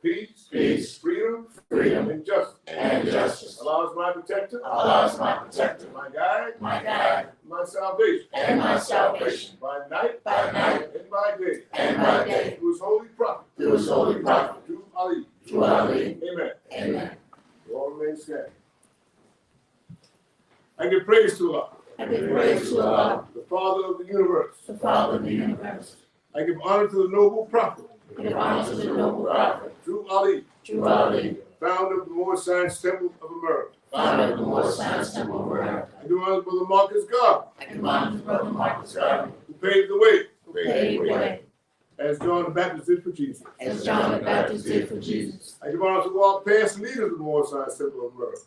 peace, freedom, and justice. Allah is my protector. My guide, my salvation. By night, and by day. Through his holy prophet. Through Ali. Amen. All remain standing. I give praise to Allah. The Father of the universe. I give honor to the noble prophet. Through Ali. Founder of the Moorish Science Temple of America. I give honor to Brother Marcus Garvey. Who paved the way. As John the Baptist did for Jesus. I give honor to all past leaders of the Moorish Science Temple of America.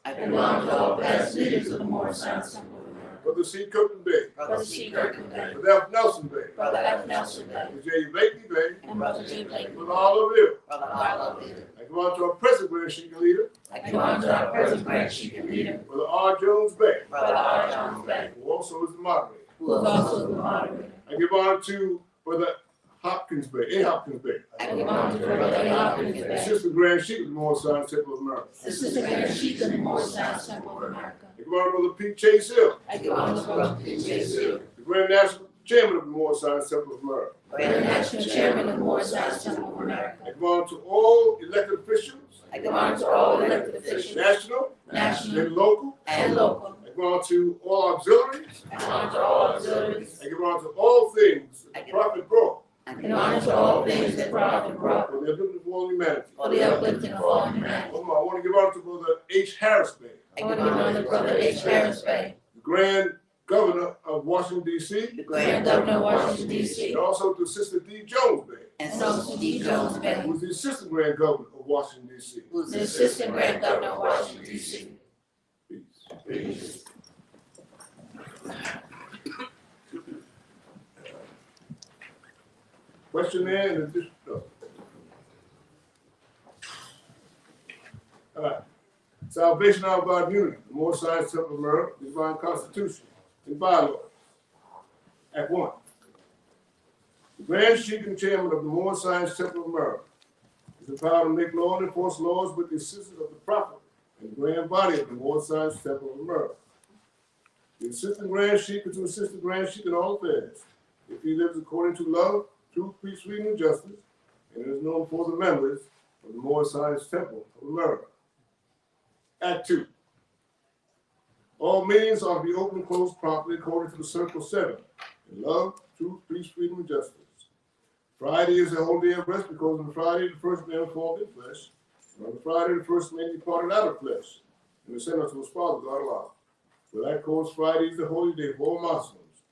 Brother C. Kirkland Bay. Brother F. Nelson Bay. Brother J. Blakely Bay. And Brother Oliver Hill. I give honor to our present Grand Sheikh leader. Brother R. Jones Bay. Who also is the moderator. I give honor to Brother Hopkins Bay. Assistant Grand Sheikh of the Moorish Science Temple of America. I give honor to Brother P. Chase Hill. The Grand National Chairman of the Moorish Science Temple of America. I give honor to all elected officials. National and local. I give honor to all auxiliaries. I give honor to all things that the Prophet brought. For the uplifting of all humanity. I want to give honor to Brother H. Harris Bay. The Grand Governor of Washington, D.C. And also to Sister D. Jones Bay. Who's the Assistant Grand Governor of Washington, D.C. Peace. Questionnaire and addition. All right. Salvation of God unity, the Moorish Science Temple of America, Divine Constitution, and bylaws. Act 1. The Grand Sheikh and Chairman of the Moorish Science Temple of America is empowered to make law and enforce laws with the assistance of the Prophet and the Grand Body of the Moorish Science Temple of America. The Assistant Grand Sheikh is to assist the Grand Sheikh in all affairs, if he lives according to love, truth, peace, freedom, and justice, and is known for the members of the Moorish Science Temple of America. Act 2. All meetings are to be open and closed promptly according to the Circle 7 in love, truth, peace, freedom, and justice. Friday is a holy day of rest because on Friday the first man formed in flesh, and on Friday the first man departed out of flesh, and ascended to his Father, God Allah. For that cause Friday is the holy day for all Muslims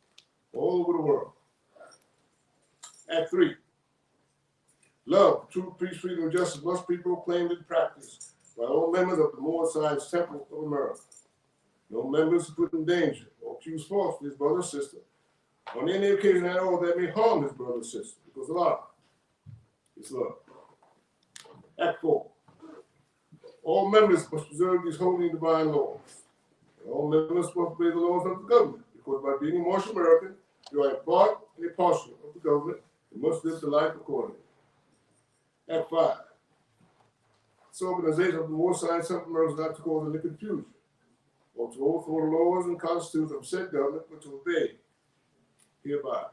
all over the world. Act 3. Love, truth, peace, freedom, and justice must be proclaimed and practiced by all members of the Moorish Science Temple of America. No members who put in danger or accuse falsely his brother or sister on any occasion at all that may harm his brother or sister, because Allah is love. Act 4. All members must preserve these holy and divine laws. And all members must obey the laws of the government, because by being a Moorish American, you are a part and a portion of the government and must live the life accordingly. Act 5. This organization of the Moorish Science Temple of America is not to cause any confusion or to overthrow the laws and constitution of said government, but to obey hereby.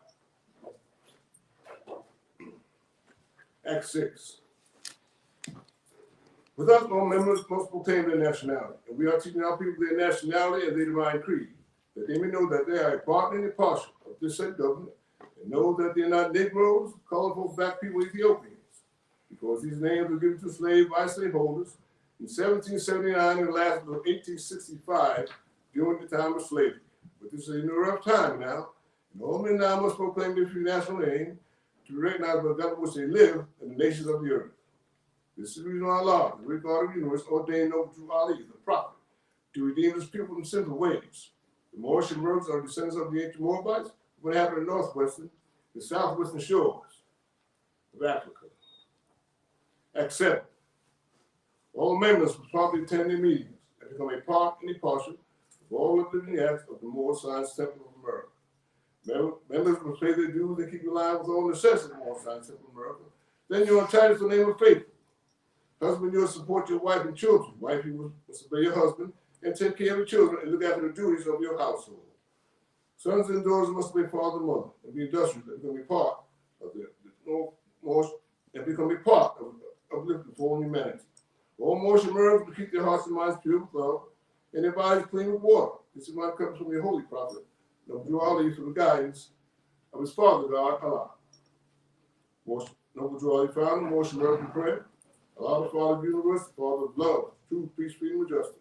Act 6. With us, all members must proclaim their nationality, and we are teaching our people their nationality and their divine creed, that they may know that they are a part and a portion of this said government, and know that they are not Negroes, colorful black people, Ethiopians, because these names were given to slaves by slaveholders in 1779 and lasted until 1865 during the time of slavery. But this is a rough time now, and all men now must proclaim their free national name to recognize the government which they live in the nations of the earth. This is the reason why Allah, the great God of the universe, ordained over to Ali, the prophet, to redeem his people from sinful ways. The Moorish and Arabs are descendants of the ancient Moabites, what happened in the northwestern, the southwestern shores of Africa. Act 7. All members must promptly attend their meetings and become a part and a portion of all the living acts of the Moorish Science Temple of America. Members must pay their dues and keep in line with all necessities of the Moorish Science Temple of America. Then you are entitled to the name of faithful. Husband, you'll support your wife and children. Wife, you must obey your husband and take care of your children and look after the duties of your household. Sons and daughters must obey father and mother and be industrious and become a part of of uplifting for humanity. All motion miracles to keep their hearts and minds pure with love and their bodies clean with water. This command comes from your holy prophet, Noble Ali, through the guidance of his father, God, Allah. Most Noble Ali found motion miracle prayer. Allah, the Father of the universe, the Father of love, truth, peace, freedom, and justice.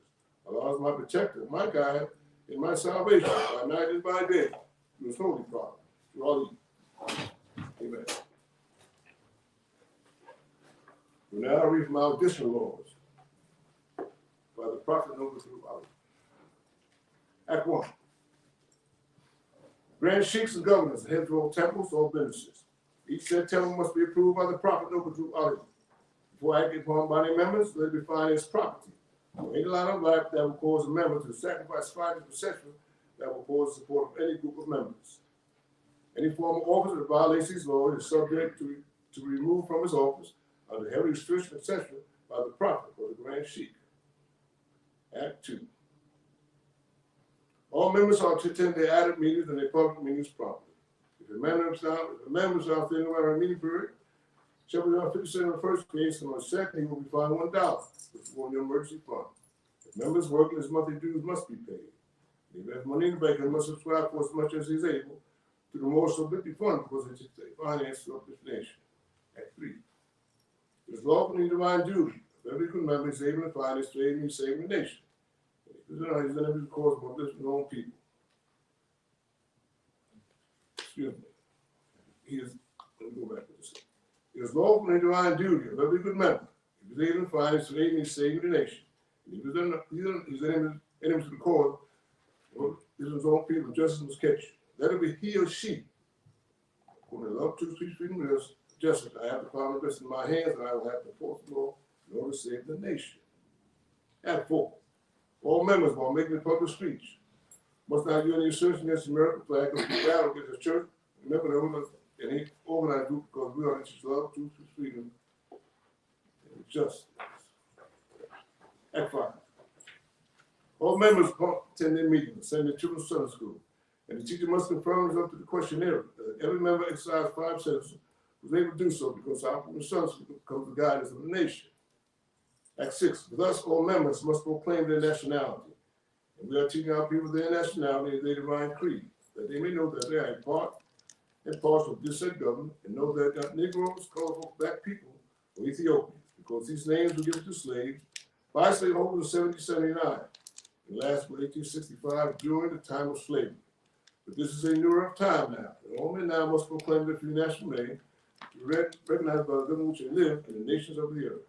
Allah is my protector, my guide, and my salvation by night and by day. Through his holy prophet, through Ali. Amen. We now read from our additional laws by the prophet Noble Ali. Act 1. Grand sheikhs and governors and heads of all temples or businesses. Each said temple must be approved by the prophet Noble Ali. Before acting upon by any members, let it be defined as property. Any line of life that will cause a member to sacrifice private possession that will cause the support of any group of members. Any form of office that violates these laws is subject to be removed from his office under heavy restriction, etc., by the prophet or the grand sheikh. Act 2. All members are to attend their added meetings and their public meetings promptly. If a member is not thinking about a meeting period, shall be on 50% of the first case, and on the second, he will be fined $1, which is on your emergency fund. If members working, his monthly dues must be paid. If he has money in the bank, he must subscribe for as much as he is able to the more stability fund because it's a finance of this nation. Act 3. It is lawful and divine duty of every good member is able to finance, trade, and saving the nation. He's going to be caused by this his own people. Excuse me. Let me go back to this. It is lawful and divine duty of every good member. If he's able to finance, trade, and saving the nation. If he's enemies to the cause, well, this is his own people, justice must catch. Let it be he or she. When they love truth, peace, freedom, and justice, I have the power best in my hands, and I will have to enforce the law in order to save the nation. Act 4. All members, while making a public speech, must not do any assertion against the American flag or battle against the church. Remember that we're any organized group because we are interested in love, truth, freedom, and justice. Act 5. All members attend their meetings, send their children to Sunday school, and the teacher must confirm results to the questionnaire. Every member exercised 5 sentences was able to do so because our from the Sunday school becomes the guidance of the nation. Act 6. Thus, all members must proclaim their nationality. And we are teaching our people their nationality and their divine creed, that they may know that they are a part and parcel of this said government, and know that not Negroes, colorful black people, or Ethiopians, because these names were given to slaves by slaveholders in 1779 and lasted from 1865 during the time of slavery. But this is a new rough time now, and all men now must proclaim their free national name, recognized by the government which they live and the nations of the earth.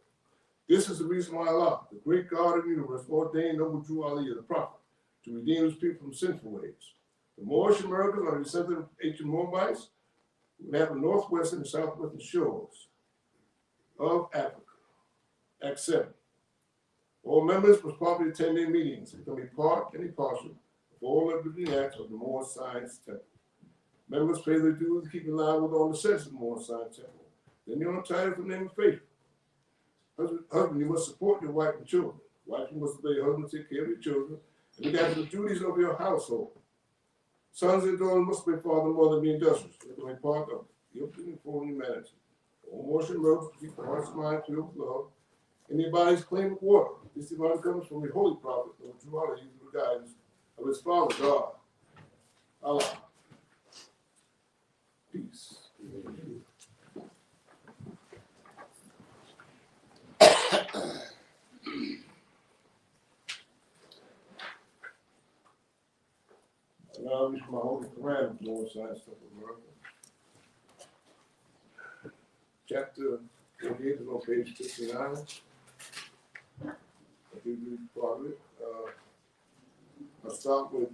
This is the reason why Allah, the great God of the universe, ordained Noble Drew Ali, the prophet, to redeem his people from sinful ways. The Moorish Americans are the descendants of ancient Moabites who inhabit the northwestern and southwestern shores of Africa. Act 7. All members must properly attend their meetings and become a part and a partial of all of the acts of the Moorish Science Temple. Members pay their dues to keep in line with all the sets of the Moorish Science Temple. Then you're entitled to the name of faith. Husband, you must support your wife and children. Wife, you must obey your husband, take care of your children, and look after the duties of your household. Sons and daughters must obey father and mother and be industrious. They can be part of the uplifting for humanity. All motion miracles to keep the hearts and minds filled with love, and their bodies clean with water. This divine comes from the holy prophet, the true Allah, through the guidance of his father, God. Allah. Peace. Now I read from my holy Koran, Lord Science Temple of America. Chapter 28 is on page 59. I think we part of it. I'll start with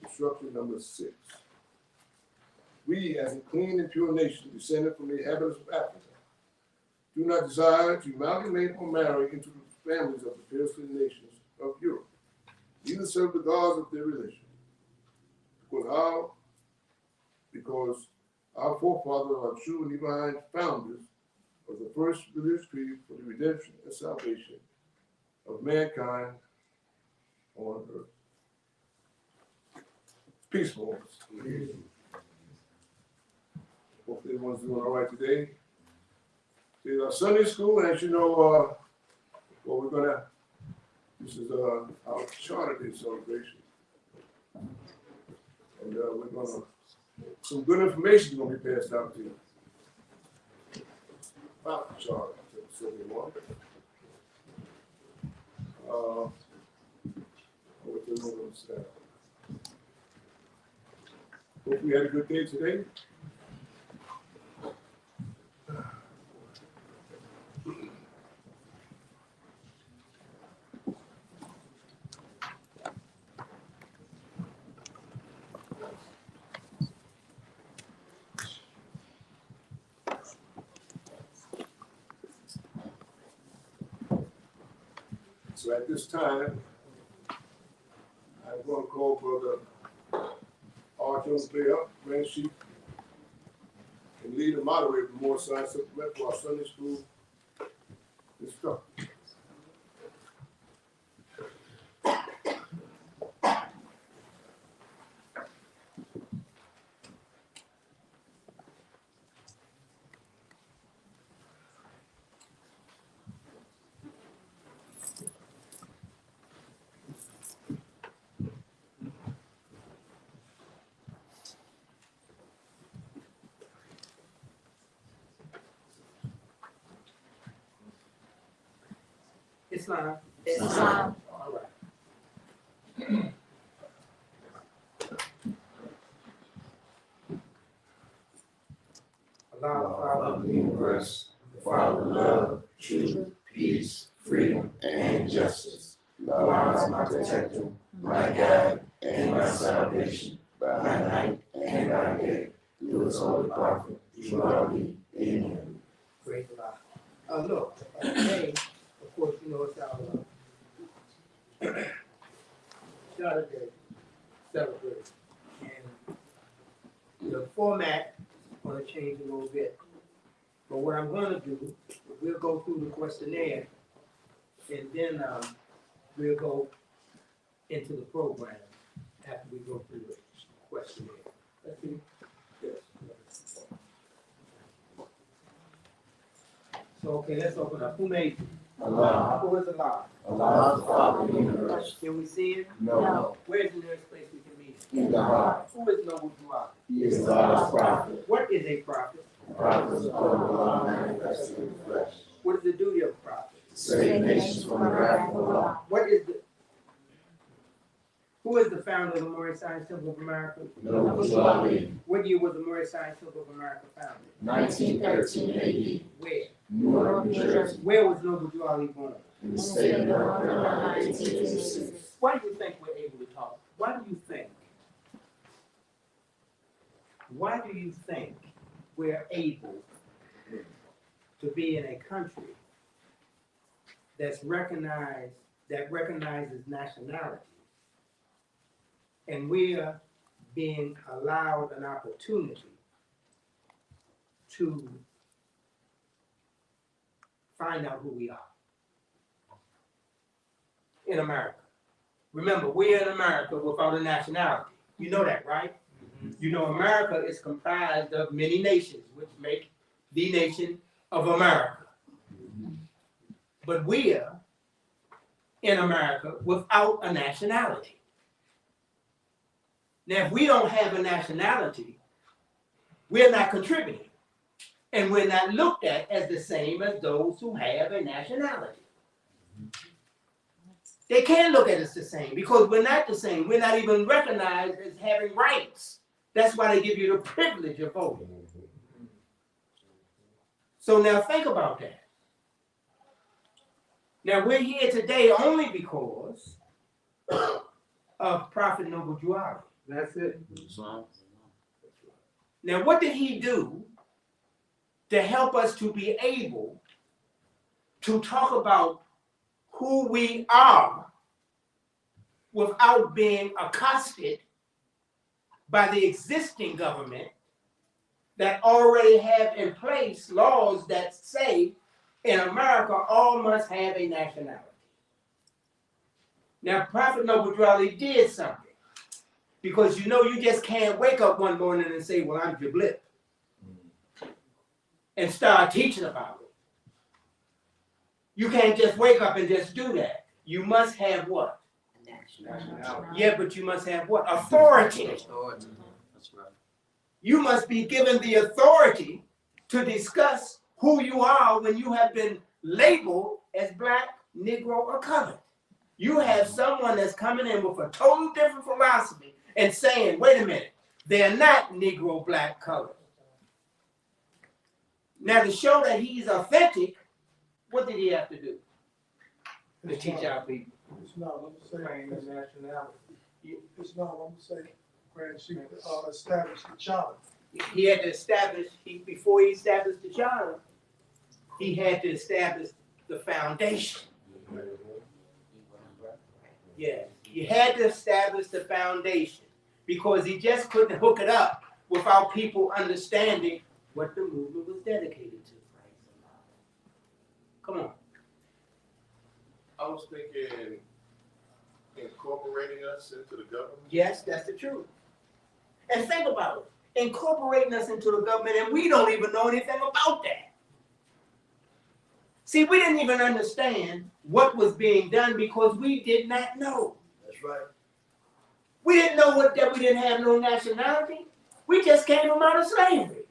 instruction number 6. We, as a clean and pure nation, descended from the inhabitants of Africa, do not desire to amalgamate or marry into the families of the priestly nations of Europe, neither serve the gods of their religion. Because our forefathers are true and divine founders of the first religious creed for the redemption and salvation of mankind on earth. Peaceful. Hopefully everyone's doing all right today. It's our Sunday school, and as you know, this is our Charter Day celebration. And some good information is going to be passed out to you about the Charter. What the Lord said. Hope we had a good day today. So at this time, I'm going to call Brother Arjun to play up, Grand Sheep, and lead and moderate the more science supplement for our Sunday school instructor. Islam. Islam. All right. Allah, Father of the universe, Father of love, truth, peace, freedom, and justice. Allah is my protector, my guide, and my salvation, by night and by day. Through his holy prophet, Deuteronomy. Amen. Praise Allah. Look, today, of course, you know it's our Charter Day celebration. And the format is going to change a little bit. But what I'm going to do, we'll go through the questionnaire, and then we'll go into the program after we go through the questionnaire. Let's see. Yes. So, okay, let's open up. Who made you? Allah. Who is Allah? Allah is the Father of the universe. Can we see him? No. Where's the nearest place we can meet him? In the heart. Who is Noble Dua? He is Allah's prophet. What is a prophet? Prophet is the Allah manifested in the flesh. What is the duty of a prophet? Save nations from the wrath of Allah. Who is the founder of the Moorish Science Temple of America? Noble Dua. What year was the Moorish Science Temple of America founded? 1913 AD. Where? Newark, New Jersey. Where was Noble Dua born? In the state of North Carolina, 1886. Why do you think we're able to talk? Why do you think we're able to be in a country that recognizes nationality, and we are being allowed an opportunity to find out who we are in America? Remember, we're in America without a nationality. You know that, right? You know America is comprised of many nations, which make the nation of America. But we are in America without a nationality. Now, if we don't have a nationality, we're not contributing. And we're not looked at as the same as those who have a nationality. They can't look at us the same because we're not the same. We're not even recognized as having rights. That's why they give you the privilege of voting. So now think about that. Now we're here today only because of Prophet Noble Juari. That's it. Now what did he do to help us to be able to talk about who we are without being accosted by the existing government that already have in place laws that say in America, all must have a nationality. Now, Prophet Noble Drawley did something. Because you know you just can't wake up one morning and say, well, I'm Jiblit. And start teaching about it. You can't just wake up and just do that. You must have what? Yeah, but you must have what? Authority. That's right. You must be given the authority to discuss who you are when you have been labeled as black, Negro, or colored. You have someone that's coming in with a totally different philosophy and saying, wait a minute, they're not Negro, black, colored. Now, to show that he's authentic, what did he have to do? To teach our people. It's not what I'm saying. Nationality. It's not what I'm saying. Grand Chief established the charter. He had to establish, before he established the charter, he had to establish the foundation. Yeah, he had to establish the foundation because he just couldn't hook it up without people understanding what the movement was dedicated to. Come on. I was thinking incorporating us into the government. Yes, that's the truth. And think about it. Incorporating us into the government, and we don't even know anything about that. See, we didn't even understand what was being done because we did not know. That's right. We didn't know that we didn't have no nationality. We just came from out of slavery.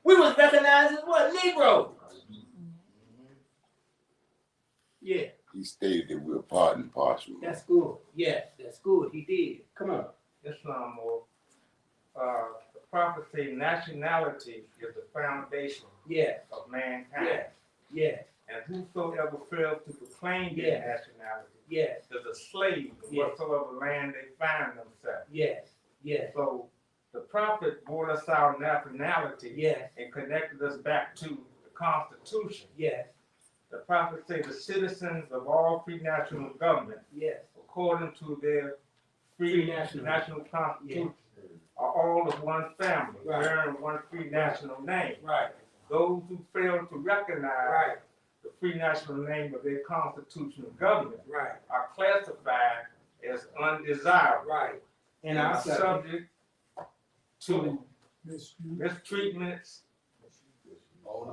We was recognized as what? Negroes. Yeah. He stated that we're part and parcel. That's good. Yes, that's good. He did. Come on. Islam, or the prophet say nationality is the foundation Yes. of mankind. Yes. Yes. And whosoever fails to proclaim their Yes. nationality Yes. is a slave in Yes. whatsoever land they find themselves. Yes. Yes. So the prophet brought us our nationality Yes. and connected us back to the Constitution. Yes. The prophet say the citizens of all free national government, Yes. according to their Free free national. national constitution, are all of one family, Right. bearing one free national name. Right. Those who fail to recognize Right. the free national name of their constitutional government Right. are classified as undesirable Right. And and our are subject. subject to Misuse. mistreatments,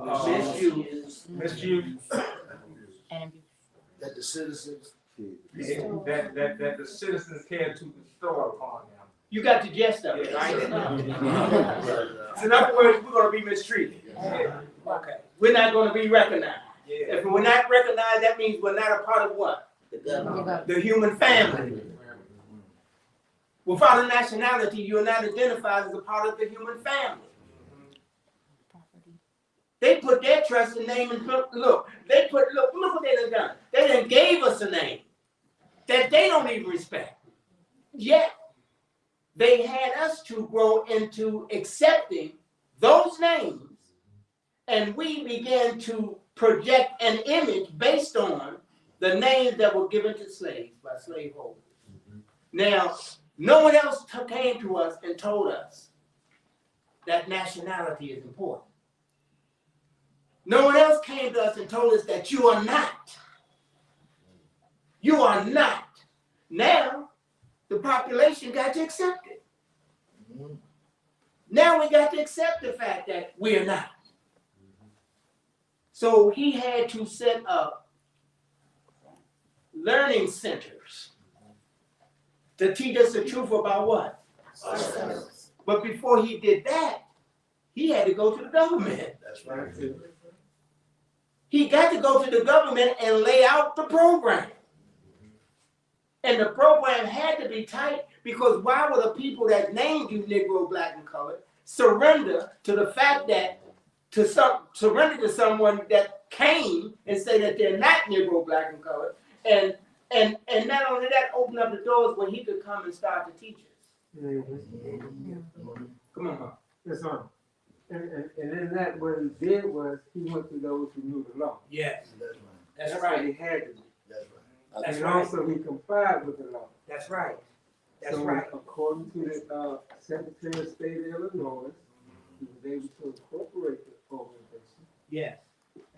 Misuse. misuse, That the citizens. that the citizens care to bestow upon them. You got the gist of it, Yes, right? sir. So in other words, we're going to be mistreated. Okay. We're not going to be recognized. Yeah. If we're not recognized, that means we're not a part of what? The human family. Without a nationality, you're not identified as a part of the human family. They put their trust in name and look what they done done. They done gave us a name that they don't even respect. Yet they had us to grow into accepting those names, and we began to project an image based on the names that were given to slaves by slaveholders. Now, no one else came to us and told us that nationality is important. No one else came to us and told us that you are not. You are not. Now, the population got to accept it. Now we got to accept the fact that we're not. So he had to set up learning centers to teach us the truth about what? But before he did that, he had to go to the government. That's right. He got to go to the government and lay out the program. And the program had to be tight because why would the people that named you Negro, Black, and Colored surrender to the fact that surrender to someone that came and say that they're not Negro, Black, and Colored, and not only that, open up the doors where he could come and start to teach us. Come on, Mark. Yes, sir. And in that, what he did was he went to those who knew the law. Yes, That's right. that's What right. he had to do. That's right. That's And right. also he complied with the law. That's right. That's So, right. according to the Secretary of State of Illinois, he was able to incorporate the organization. Yes.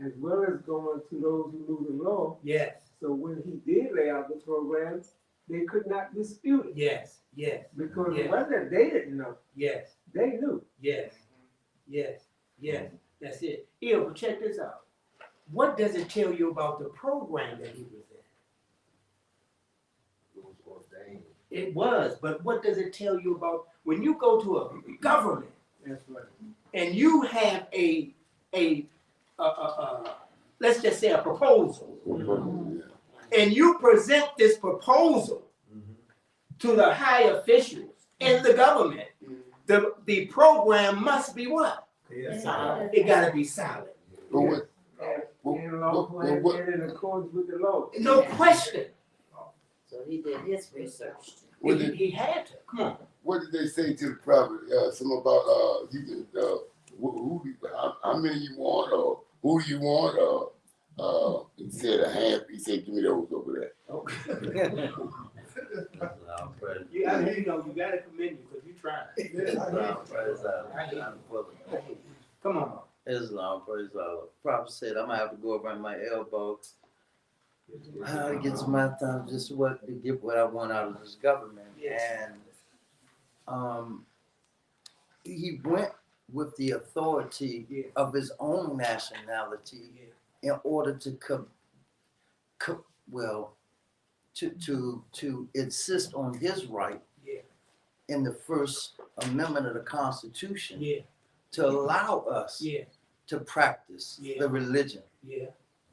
as well as going to those who knew the law. Yes, So when he did lay out the program, they could not dispute it. yes, yes, Because Yes. it wasn't that they didn't know, yes, they knew. yes, yes, yes. That's it. Here, but check this out. What does it tell you about the program that he was in? It was, but what does it tell you about when you go to a government That's right. and you have let's just say a proposal, and you present this proposal to the high officials in the government, the program must be what? It gotta be solid. But what, And lawful and in accordance with the law. No question. So he did his research. what did, He had to, come on. what did they say to the prophet? Something about, you can, how many you want, or who do you want, he said a half, he said, give me those over there. Okay. You gotta commend you, because you tried. Come on. Islam, praise Allah. Prophet said, I'm gonna have to go around my elbow. How to get to my thumb, just to get what I want out of this government. Yes. And he went with the authority of his own nationality in order to to insist on his right in the First Amendment of the Constitution to allow us to practice the religion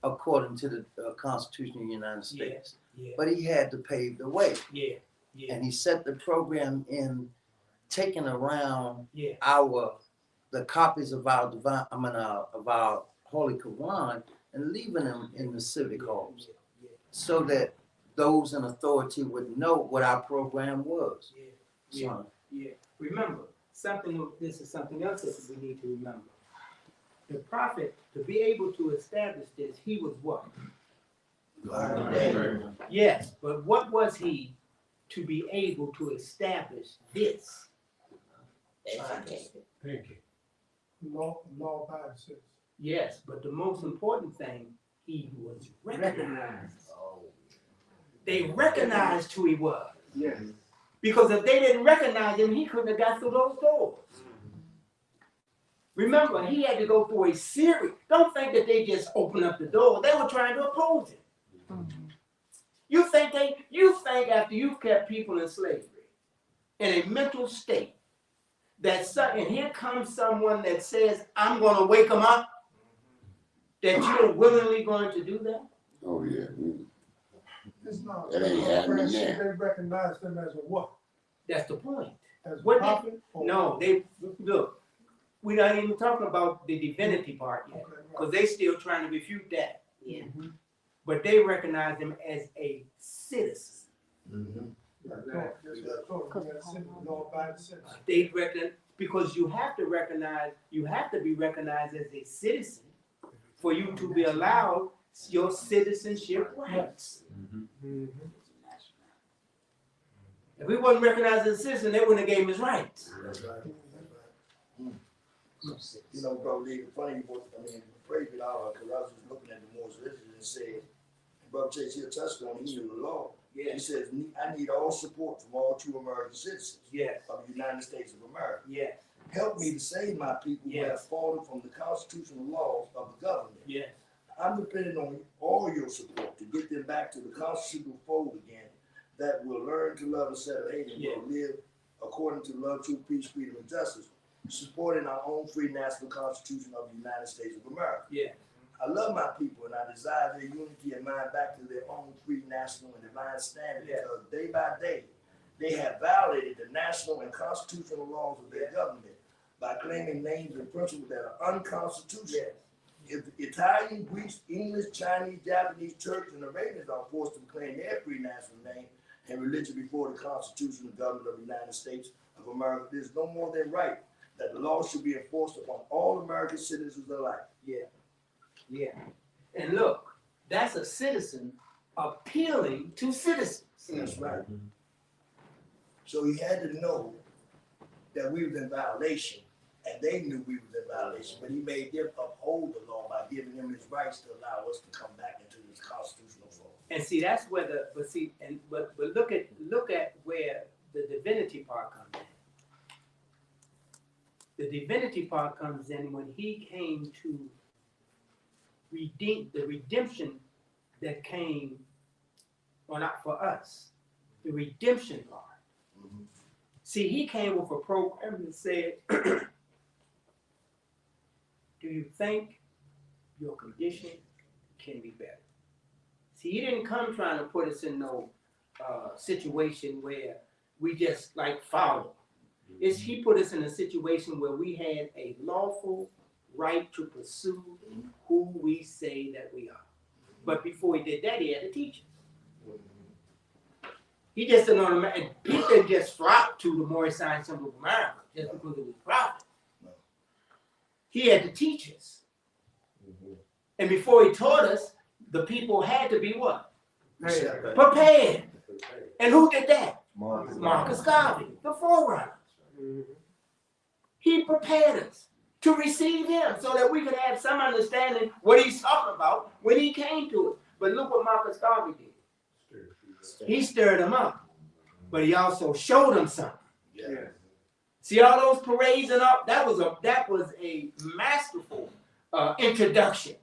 according to the Constitution of the United States. But he had to pave the way. And he set the program in taking around the copies of our of our Holy Koran and leaving them in the civic halls so that those in authority would know what our program was. Remember, this is something else that we need to remember. The prophet, to be able to establish this, he was what? Yes, but what was he to be able to establish this? Law abiding citizens. Yes, but the most important thing, he was recognized. They recognized who he was. Yes. Because if they didn't recognize him, he couldn't have got through those doors. Remember, he had to go through a series. Don't think that they just opened up the door. They were trying to oppose him. You think after you've kept people in slavery, in a mental state, and here comes someone that says, I'm going to wake them up, that you're willingly going to do that? Oh, yeah. It's not. That ain't happening They now. recognize them as a what? That's the point. As a What prophet? Or- No, look, we're not even talking about the divinity part yet, Okay, right. because they still trying to refute that. Yeah. But they recognize him as a citizen. That's what I told you. You gotta sit with law abiding citizens. They reckon, because you have to be recognized as a citizen for you to be allowed your citizenship rights. If we wasn't recognized as a citizen, they wouldn't have gave him his rights. You know, bro, the funny was, praise be Allah, because I was just looking at the Morse Vision and said, Brother Chase here touched on, he knew the law. He Yes, says, I need all support from all true American citizens yes, of the United States of America. yes, Help me to save my people who have fallen from the constitutional laws of the government. yes, I'm depending on all your support to get them back to the constitutional fold again, that will learn to love instead of hating, will live according to love, truth, peace, freedom, and justice, supporting our own free national constitution of the United States of America. yeah. I love my people and I desire their unity and mind back to their own free national and divine standard, because day by day they have violated the national and constitutional laws of their government by claiming names and principles that are unconstitutional. If Italian, Greek, English, Chinese, Japanese, Turks, and Arabians are forced to claim their free national name and religion before the Constitution and government of the United States of America, it is no more than right that the law should be enforced upon all American citizens alike. Yeah. And look, that's a citizen appealing to citizens. That's right. So he had to know that we was in violation and they knew we was in violation, but he made them uphold the law by giving them his rights to allow us to come back into this constitutional form. And see, that's where but look at where the divinity part comes in. The divinity part comes in when he came to redeem the redemption that came not for us. The redemption part. Mhm. See, he came with a program that said, do you think your condition can be better? See, he didn't come trying to put us in no situation where we just like follow. He put us in a situation where we had a lawful right to pursue who we say that we are. But before he did that, he had to teach us. He just didn't know, people didn't just flock to the Moorish sign symbol of America just because it was prophet. He had to teach us. And before he taught us, the people had to be what? Prepared. And who did that? Marcus Garvey, the forerunner. He prepared us to receive him so that we could have some understanding what he's talking about when he came to us. But look what Marcus Garvey did. He stirred them up, but he also showed them something. Yeah. See all those parades and all that was a masterful introduction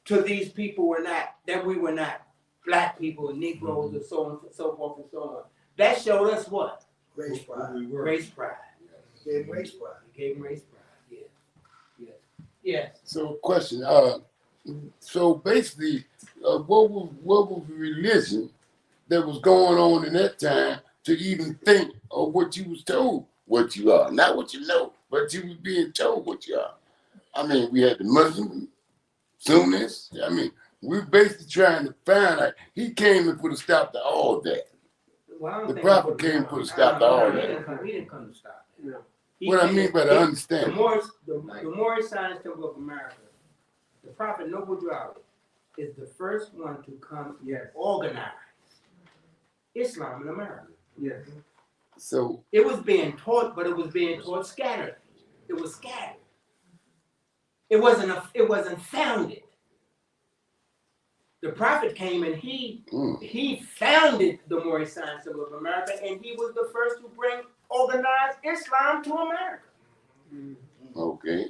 to these people we were not black people, Negroes, and so on and so forth and so on. That showed us what? Race pride. Race pride. Gave race pride. Gave race pride. Yeah. Yeah. Yes. So, question. So basically, what was the religion that was going on in that time to even think of what you was told what you are, not what you know, but you was being told what you are. I mean, we had the Muslims, Sunnis. I mean, we're basically trying to find out. He came and put a stop to all that. Well, The prophet came and put a stop to all that. He didn't come to stop it. No. What I mean by the understanding. The Moorish Science Temple of America, the prophet Noble Drawley is the first one to come organize Islam in America. Yes. So it was being taught, but it was being taught scattered. It was scattered. It wasn't founded. The prophet came and he founded the Moorish Science Temple of America, and he was the first to bring organized Islam to America. okay.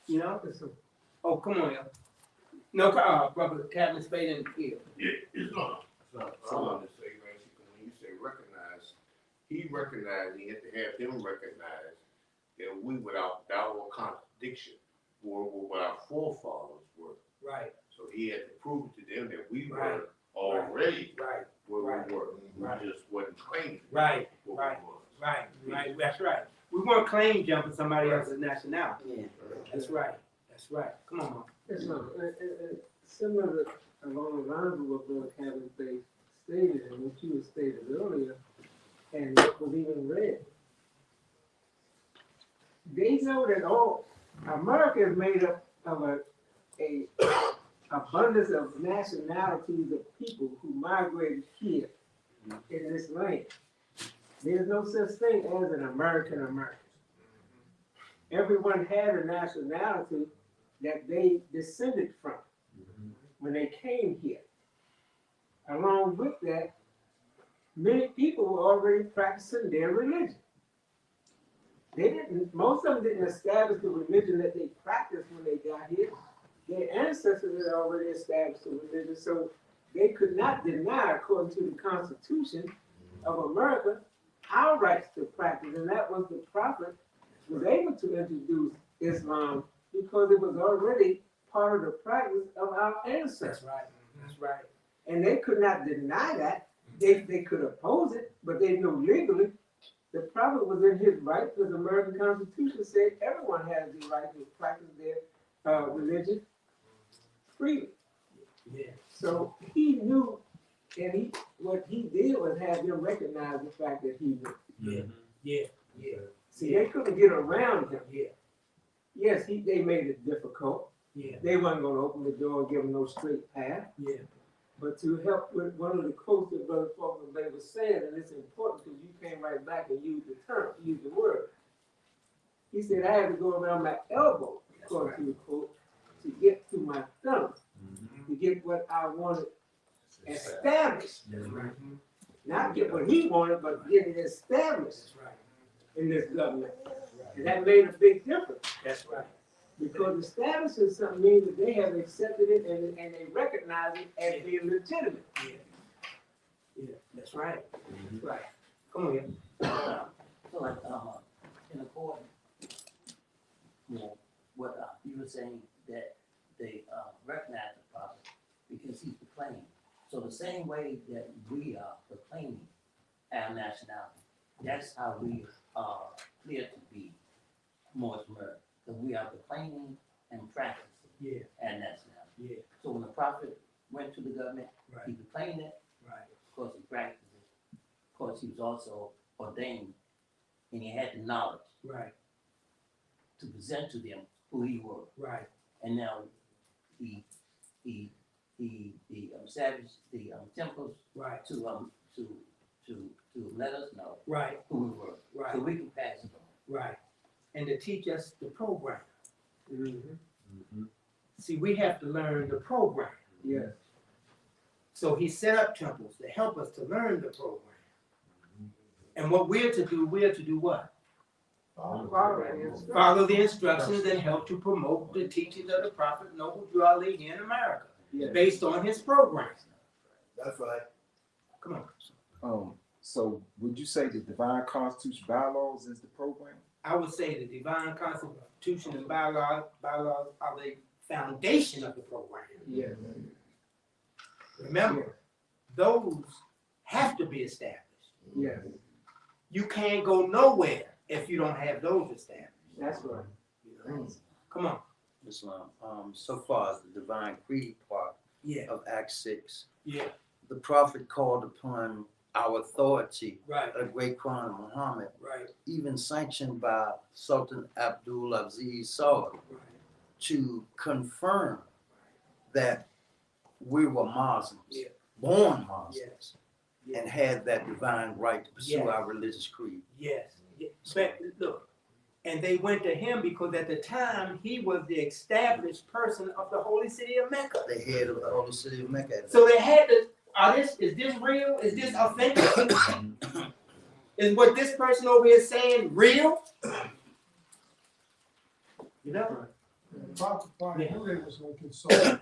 You know? Oh, come on, yo. No, brother, Captain Spade and Kill. Yeah, it's not. I wanted to say, man, when you say recognize, he recognized, he had to have them recognize that we, without doubt or contradiction, were what our forefathers were. Right. So he had to prove to them that we were already where we were. We just wasn't claiming Right. what Right. we was. Right. That's right. We weren't claim jumping somebody else's nationality. Yeah. That's right. Come on, Mom. Yes, no. Similar along the lines of what Brother Captain stated and what you had stated earlier, and what was even read. They know that all America is made up of a abundance of nationalities of people who migrated here in this land. There's no such thing as an American. Everyone had a nationality that they descended from when they came here. Along with that, many people were already practicing their religion. Most of them didn't establish the religion that they practiced when they got here. Their ancestors had already established the religion, so they could not deny, according to the Constitution of America, our rights to practice. And that was the prophet was able to introduce Islam because it was already part of the practice of our ancestors. That's right. And they could not deny that. They could oppose it, but they knew legally the prophet was in his right because the American Constitution said everyone has the right to practice their religion freely. Yeah. So he knew, and what he did was have them recognize the fact that he knew. Yeah. See, they couldn't get around him. Yeah. Yes, they made it difficult. Yeah. They wasn't going to open the door and give them no straight path. Yeah. But to help with one of the quotes that Brother Faulkner was saying, and it's important because you came right back and used the word. He said I had to go around my elbow, according to the quote, to get to my thumb, to get what I wanted established. Not get what he wanted, but get it established in this government. And that made a big difference. That's right. Because establishing something means that they have accepted it and they recognize it as being legitimate. Yeah, that's right. That's right. Come on here. So like, in accordance, what you were saying that they recognize the prophet because he's proclaiming. So the same way that we are proclaiming our nationality, that's how we are clear to be Morris Murray, because we are proclaiming and practicing our nationality. Yeah. So when the prophet went to the government, Right. he proclaimed it, Right. of course he practiced it, of course he was also ordained, and he had the knowledge Right. to present to them who he was. Right. And now he established the temples Right. to let us know Right. who we were, so Right. we can pass it on. Right. And to teach us the program. Mm-hmm. See, we have to learn the program. Yes. So he set up temples to help us to learn the program. And what we're to do what? Follow the instructions and help to promote the teachings of the prophet Noble Drew Ali here in America, based on his program. That's right. Come on. So would you say the divine constitution bylaws is the program? I would say the divine constitution and bylaws are the foundation of the program. Yes. Remember, those have to be established. Yes. You can't go nowhere if you don't have those established. That's right. You know? Come on. Islam. So far as the divine creed part Yeah. of Acts 6, Yeah. the prophet called upon our authority, Right. a great Quran of Muhammad, Right. even sanctioned by Sultan Abdul Aziz Saud, Right. to confirm that we were Muslims, Yeah. born Muslims, Yeah. and had that divine right to pursue Yes. our religious creed. Yes. But look, and they went to him because at the time he was the established person of the holy city of Mecca. The head of the holy city of Mecca. So they had to. Is this real? Is this authentic? Is what this person over here saying real? You know. The prophet probably knew they was gonna consult him.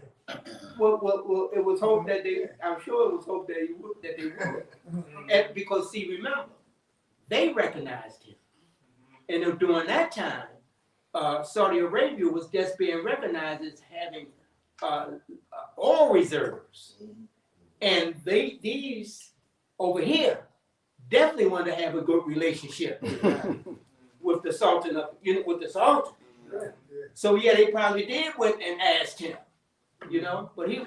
Well, it was hoped that I'm sure it was hoped that they would. And because see, remember, they recognized him, and during that time, Saudi Arabia was just being recognized as having oil reserves, and these over here definitely want to have a good relationship with the Sultan with the Sultan. So yeah, they probably did went and asked him, but he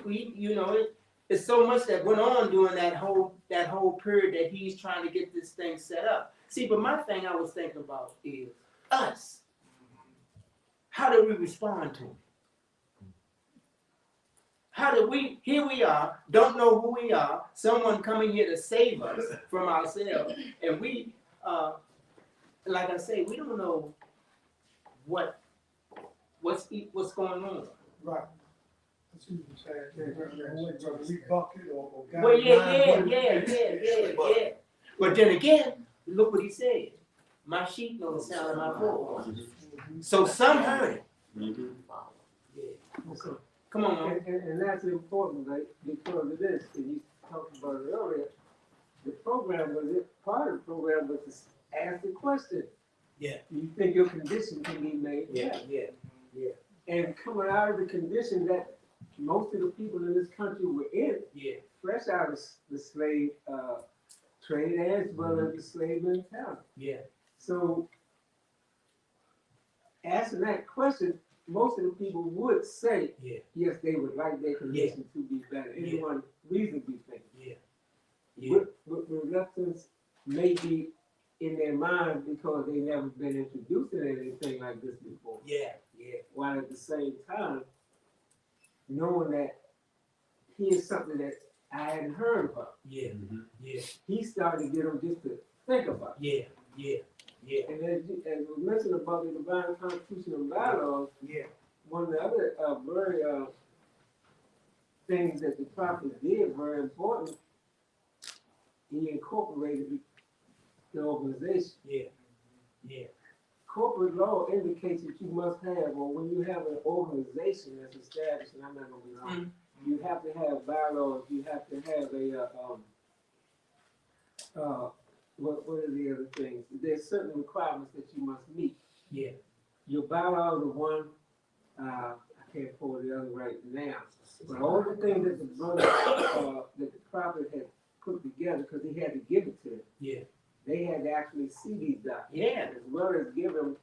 it's so much that went on during that whole period that he's trying to get this thing set up. See, but my thing I was thinking about is us. How do we respond to it? How do we, here we are, don't know who we are, someone coming here to save us from ourselves, and we, like I say, we don't know what's going on. Right. That's what you saying. Whether we bucket or guy. Well, yeah. But then again, look what he said. My sheep know the sound of my voice. So some heard it. Yeah. Come on, man. And that's important, right? Because of this, and you talked about it earlier. The program part of the program was to ask the question. Yeah. Do you think your condition can be made? Yeah. And coming out of the condition that most of the people in this country were in, fresh out of the slave trade as well as the slave mentality. Yeah. So, asking that question, most of the people would say, yes, they would like their condition to be better. Anyone reasonably think. With reluctance may be in their minds because they never been introduced to anything like this before. While at the same time, knowing that here's something that I hadn't heard about. He started to get them just to think about. Yeah, And as we mentioned about the divine constitution and bylaws, yeah, one of the other very things that the prophet did, very important, he incorporated the organization. yeah, yeah, Corporate law indicates that you must have, or when you have an organization that's established, and I'm not gonna be long, you have to have bylaws, you have to have what are the other things? There's certain requirements that you must meet. yeah. Your bylaws are one, I can't pull the other right now. But all the things that the brother, that the prophet had put together, because he had to give it to them. Yeah. They had to actually see these documents. Yeah. As well as give them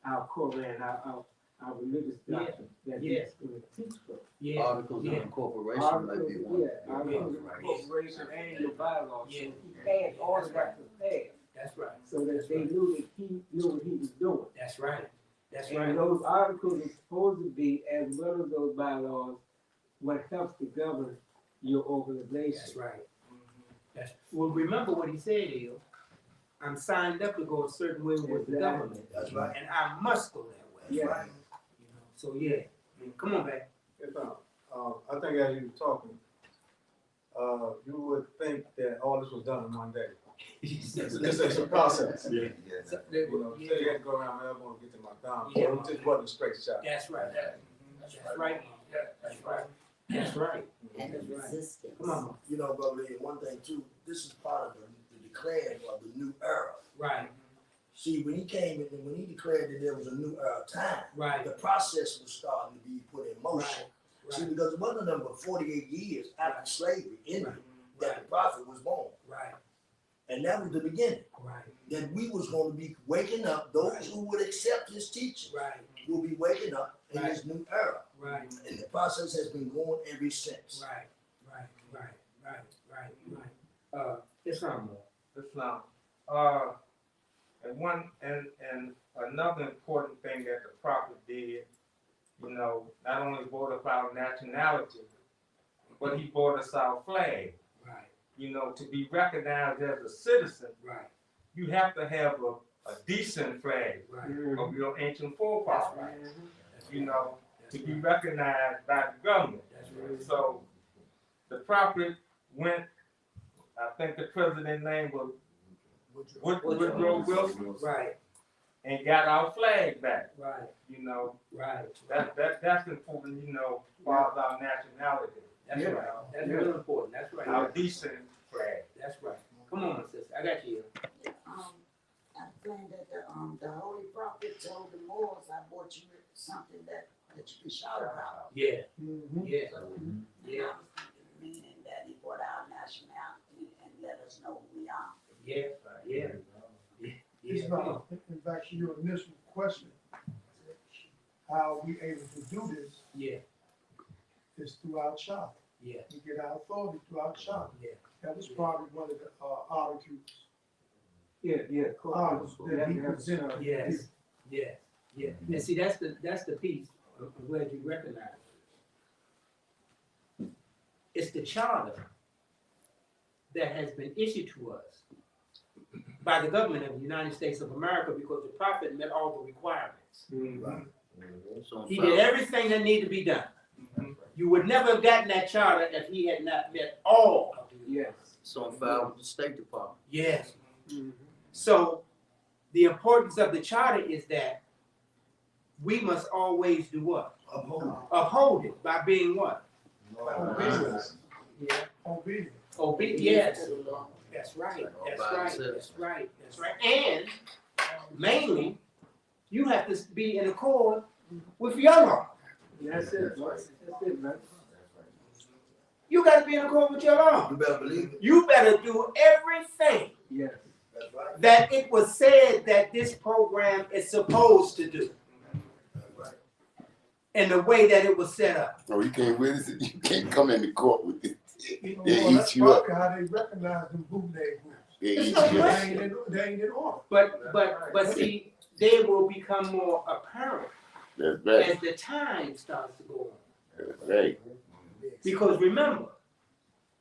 our Koran, our religious doctrine that Yeah. he's going to teach from. Yeah. Articles of Yeah. incorporation might be one. Yeah, articles of incorporation and your bylaws. So Yeah. he had all of that prepared, That's right. so that they knew that he knew what he was doing. That's right. That's And right. those articles are supposed to be, as well as those bylaws, what helps to govern your organization. That's right. That's, well, remember what he said is, I'm signed up to go a certain way with the government. That's right. And I must go that way. Yeah. Right. You know, so yeah, I mean, come on, man. If, I think as you were talking, you would think that all this was done in one day. It's a process. Yeah. So, you know, so you had to go around Melbourne to get to my town. Yeah. It just wasn't a straight shot. That's right. That's right. That's right. That's right. And That's right. resistance. Come on. You know, Brother Lee, one thing too, this is part of the declaring of the new era. Right. See, when he came in and when he declared that there was a new era time, Right. the process was starting to be put in motion. Right. See, because it wasn't number 48 years after slavery ended that the prophet was born. Right. And that was the beginning. Right. That we was going to be waking up, those who would accept his teaching Right. will be waking up in this new era. Right. And the process has been going ever since. Right. Right. Islam. Islam. And another important thing that the prophet did, you know, not only brought us our nationality, but he brought us our flag. Right. You know, to be recognized as a citizen, Right. you have to have a decent flag Right. of your ancient forefathers. Right. You know, to be recognized by the government. That's right. So the prophet went, I think the president's name was Woodrow Wilson, Right. and got our flag back. Right. You know, Right. that's important, you know, as far as our nationality. That's right. That's real important. That's right. Our decent flag. That's right. Come on, sister. I got you. I think that the holy prophet told the Moors, I brought you something that you can shout about. Yeah. Mm-hmm. Yeah. So, Yeah. I was thinking, meaning that he brought our nationality and let us know who we are. Yeah. Yeah. It's not, in fact, to your initial question, how are we able to do this Yeah. is through our child. Yeah. We get our authority through our child. Yeah. That was probably one of the articles Yeah. that he presented. Yes. Yeah. Yeah. And see, that's the piece. I'm glad you recognize it. It's the charter that has been issued to us by the government of the United States of America because the prophet met all the requirements. Right. So He did everything that needed to be done. You would never have gotten that charter if he had not met all of the Yes. So on file with the State Department. Yes. Mm-hmm. So the importance of the charter is that we must always do what? Uphold it by being what? Obedience. Yeah. Obedience. Obedience. That's right. That's right. That's right. That's right. And mainly, you have to be in accord with your law. That's it. That's it, man. You got to be in accord with your law. You better believe it. You better do everything Yes. That's right. that it was said that this program is supposed to do That's right. in the way that it was set up. No, you can't witness it. You can't come into court with it. You know, They well, that's eat you up. probably how they recognize them bootleg groups. They It's eat no you up. question. They ain't in order. But see, they will become more apparent That's right. as the time starts to go on. That's right. Because remember,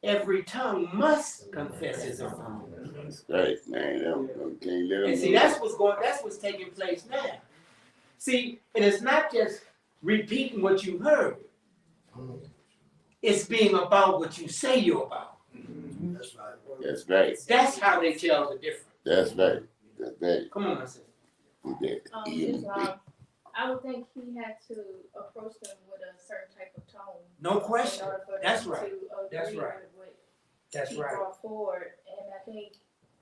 every tongue must confess his own. That's right, man. Can't let them And see, that's what's taking place now. See, and it's not just repeating what you heard. It's being about what you say you're about. That's right. That's right. That's how they tell the difference. That's right. That's right. Come on, my sister. I would think he had to approach them with a certain type of tone. No question. In order for them That's right. to That's agree right. with what That's he right. brought forward. And I think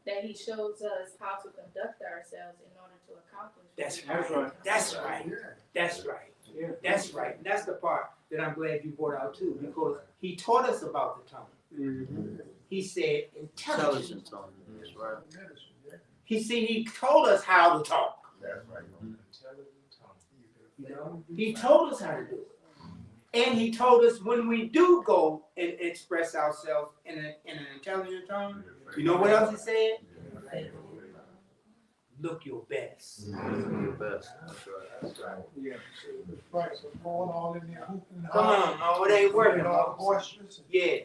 that he shows us how to conduct ourselves in order to accomplish. That's what we right. want. That's right. That's right. Yeah. That's right. And that's the part that I'm glad you brought out too, because he taught us about the tone. He said intelligence. Intelligence on it. That's right. He told us how to talk. That's right. You know, he told us how to do it. And he told us when we do go and express ourselves in an intelligent tone, you know what else he said? Look your best. Your best. That's right. That's right. Yeah. The fights are going on in there hooping. Come on, no, it ain't working. All boisterous. Yeah,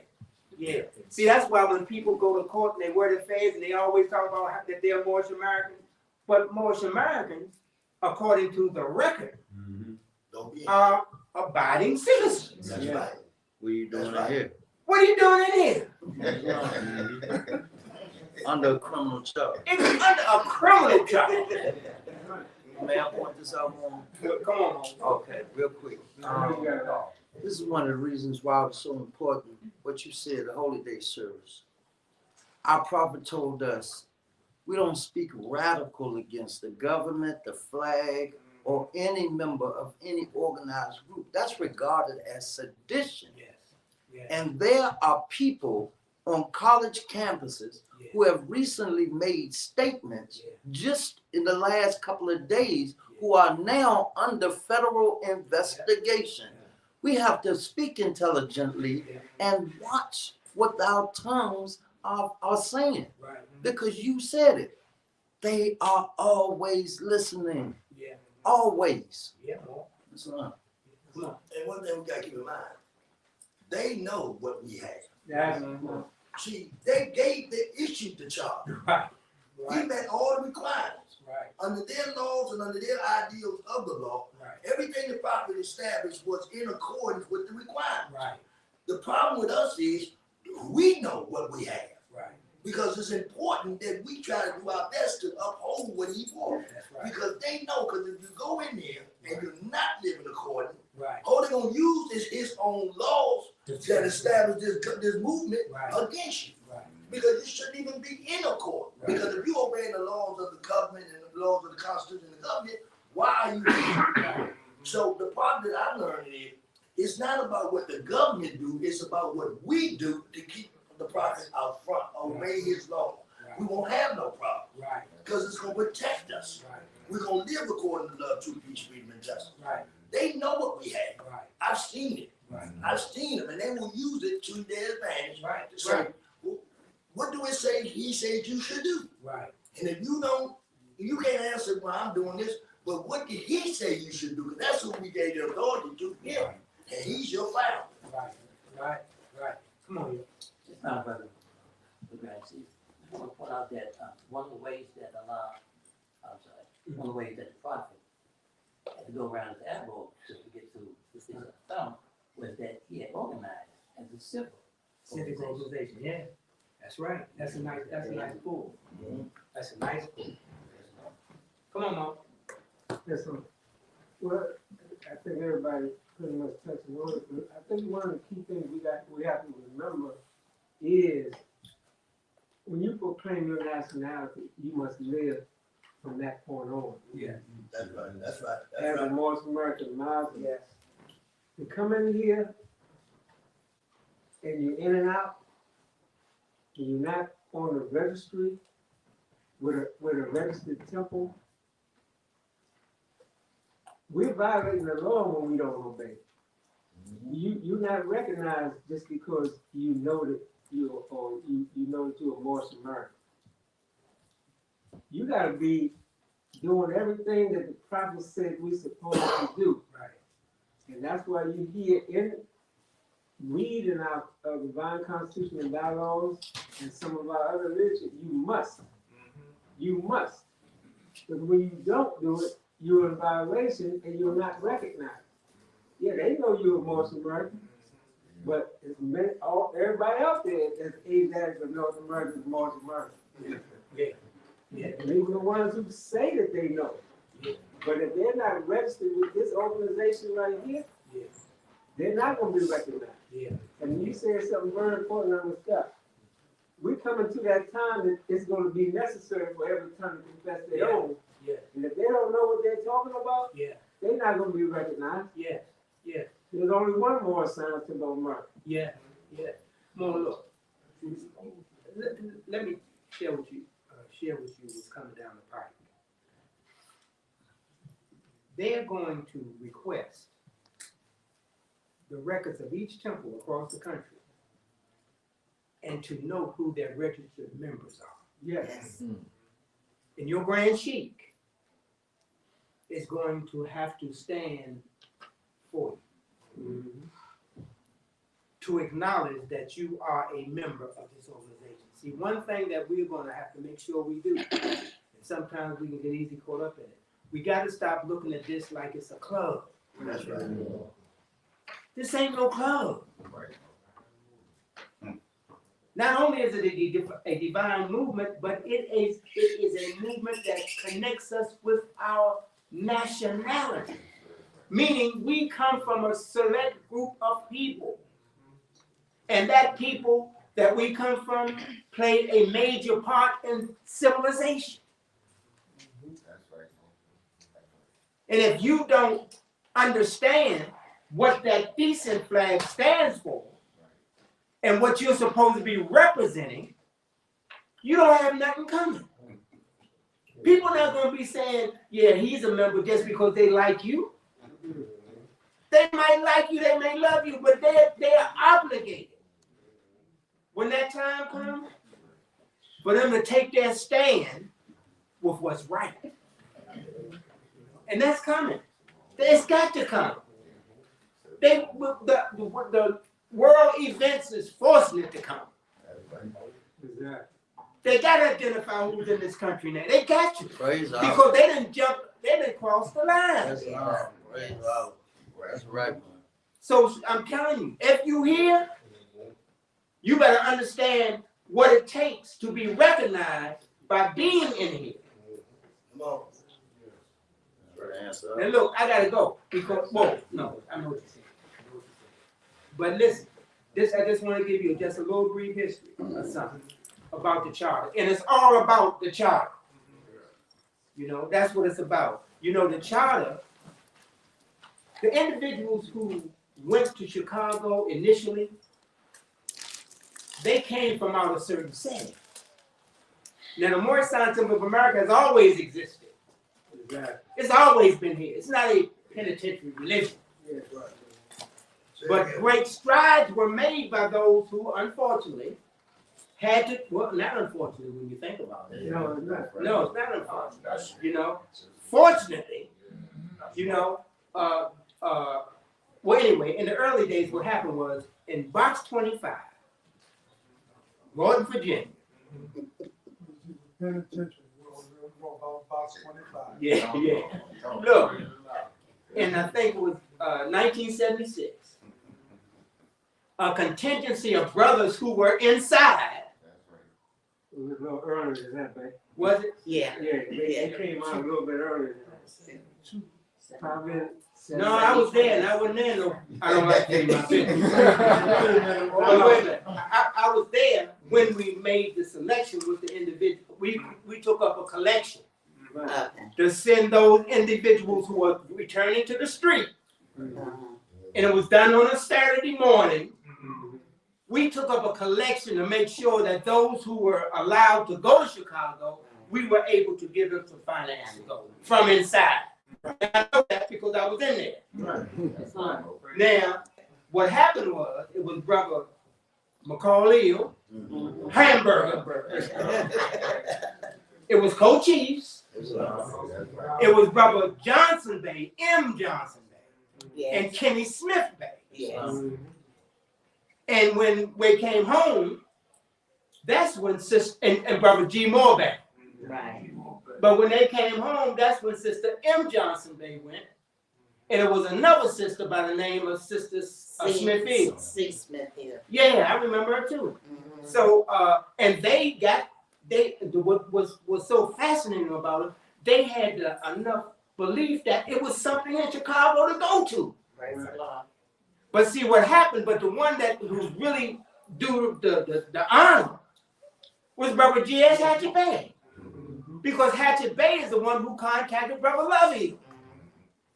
yeah. See, that's why when people go to court and they wear their fez and they always talk about that they're Moorish Americans, but Moorish Americans, according to the record, Don't be. are abiding citizens. That's right. What are you doing That's right. here? What are you doing in here? Under a criminal charge. It's under a criminal charge. May I point this out on? Come on. Okay, real quick. This is one of the reasons why it's so important, what you said, the Holy Day service. Our prophet told us, we don't speak radical against the government, the flag, or any member of any organized group. That's regarded as sedition. Yes. Yes. And there are people on college campuses Yeah. who have recently made statements Yeah. just in the last couple of days who are now under federal investigation. We have to speak intelligently and watch what our tongues are saying. Right. Because you said it. They are always listening. Yeah. Always. Yeah. Well, Listen up. come on. And one thing we gotta keep in mind, they know what we have. That's, See, they issued the charge. Right. He Right. met all the requirements. Right. Under their laws and under their ideals of the law, Right. everything the prophet established was in accordance with the requirements. Right. The problem with us is we know what we have. Right. Because it's important that we try to do our best to uphold what he wants. That's right. Because they know, because if you go in there and you're not living according, Right. all they're gonna use is his own laws that establish this movement Right. against you. Right. Because you shouldn't even be in a court. Right. Because if you obey the laws of the government and the laws of the Constitution of the government, why are you here? So the part that I learned is, it's not about what the government do, it's about what we do to keep the prophet out front, obey his law. We won't have no problem. Right. Because it's gonna protect us. Right. We're gonna live according to love, truth, peace, freedom, and justice. Right. They know what we have. Right. I've seen it. Right. I've seen them, and they will use it to their advantage. Right. To say, well, what do it say he said you should do? Right. And if you don't, you can't answer, well, I'm doing this, but what did he say you should do? Because that's who we gave the authority to, him. And he's your founder. Right. Right. Right. Come on, you. Just now, brother, I want to point out that one of the ways that one of the ways that the prophet had to go around his elbow to get to this thing of thumb was that he had organized as a Civic organization. Yeah. That's right. That's a nice pull. That's a nice pull. Come on, Mom. listen, well, I think everybody pretty much touched on it, but I think one of the key things we have to remember is when you proclaim your nationality, you must live from that point on. Yeah. That's right, that's right, that's As a right. Morris American Muslim, Yes. to come in here and you're in and out, and you're not on the registry with a registered temple, we're violating the law when we don't obey. You're not recognized just because you know that you know that you're a Morris American. You gotta be doing everything that the prophet said we're supposed to do. Right. And that's why you hear read in our divine constitution and bylaws and some of our other literature, you must. You must. Because when you don't do it, you're in violation and you're not recognized. Yeah, they know you're a Morris American, but it's everybody else there is Asiatic of North America is Morris American. Yeah. And even the ones who say that they know. Yeah. But if they're not registered with this organization right here, yeah, they're not going to be recognized. Yeah. And you said something very important on the stuff. We're coming to that time that it's going to be necessary for every tongue to confess their own. Yeah. And if they don't know what they're talking about, yeah, they're not going to be recognized. Yeah. Yeah. There's only one more sign to go America. Yeah. Yeah. More look. Let me share with you what's coming down the pipe. They're going to request the records of each temple across the country and to know who their registered members are. Yes. And your Grand Sheik is going to have to stand for you to acknowledge that you are a member of this organization. See, one thing that we're going to have to make sure we do, and sometimes we can get easy caught up in it, we got to stop looking at this like it's a club. That's right. This ain't no club. Right. Not only is it a divine movement, but it is a movement that connects us with our nationality. Meaning we come from a select group of people. And that people that we come from played a major part in civilization. That's right. And if you don't understand what that decent flag stands for and what you're supposed to be representing, you don't have nothing coming. People are not going to be saying, yeah, he's a member just because they like you. They might like you, they may love you, but they are obligated when that time comes for them to take their stand with what's right. And that's coming. It's got to come. The world events is forcing it to come. They got to identify who's in this country now. They got to. Because they didn't cross the line. That's right. So I'm telling you, if you here, you better understand what it takes to be recognized by being in here. Come on. And look, I gotta go because I know what you're saying. But listen, I just want to give you just a little brief history of something about the charter, and it's all about the charter. You know, that's what it's about. You know, the charter. The individuals who went to Chicago initially, they came from out of a certain setting. Now, the Moorish Temple of America has always existed. It's always been here. It's not a penitentiary religion. But great strides were made by those who, unfortunately, had to, well, not unfortunately when you think about it. No, it's not. No, it's not unfortunate. You know, fortunately, you know, well, anyway, in the early days, what happened was in Box 25, Northern Virginia. Box 25. Yeah, yeah. Look, and I think it was 1976. A contingency of brothers who were inside. It was a little earlier than that, babe. Was it? Yeah. Yeah, they came out a little bit earlier than that. Probably. No, I was there, and I wasn't there. No, I don't like to my business. I was there when we made the selection with the individual. We took up a collection to send those individuals who were returning to the street. And it was done on a Saturday morning. We took up a collection to make sure that those who were allowed to go to Chicago, we were able to give them some finance to go from inside. I know that because I was in there. Right. Now, what happened was, it was Brother McCall Hamburger. It was Co-Chiefs. It was Brother Johnson Bay, M. Johnson Bay, and Kenny Smith Bay. Yes. And when we came home, that's when Sister and Brother G. Morback. Right. But when they came home, that's when Sister M. Johnson Bay went. And it was another sister by the name of Sister Smithfield. C. Smithfield. Yeah, I remember her too. Mm-hmm. So, and what was so fascinating about it, they had enough belief that it was something in Chicago to go to. Praise the Lord. But see what happened, but the one who really do the honor was Brother G.S. Hatchet Bay. Because Hatchet Bay is the one who contacted Brother Lovell.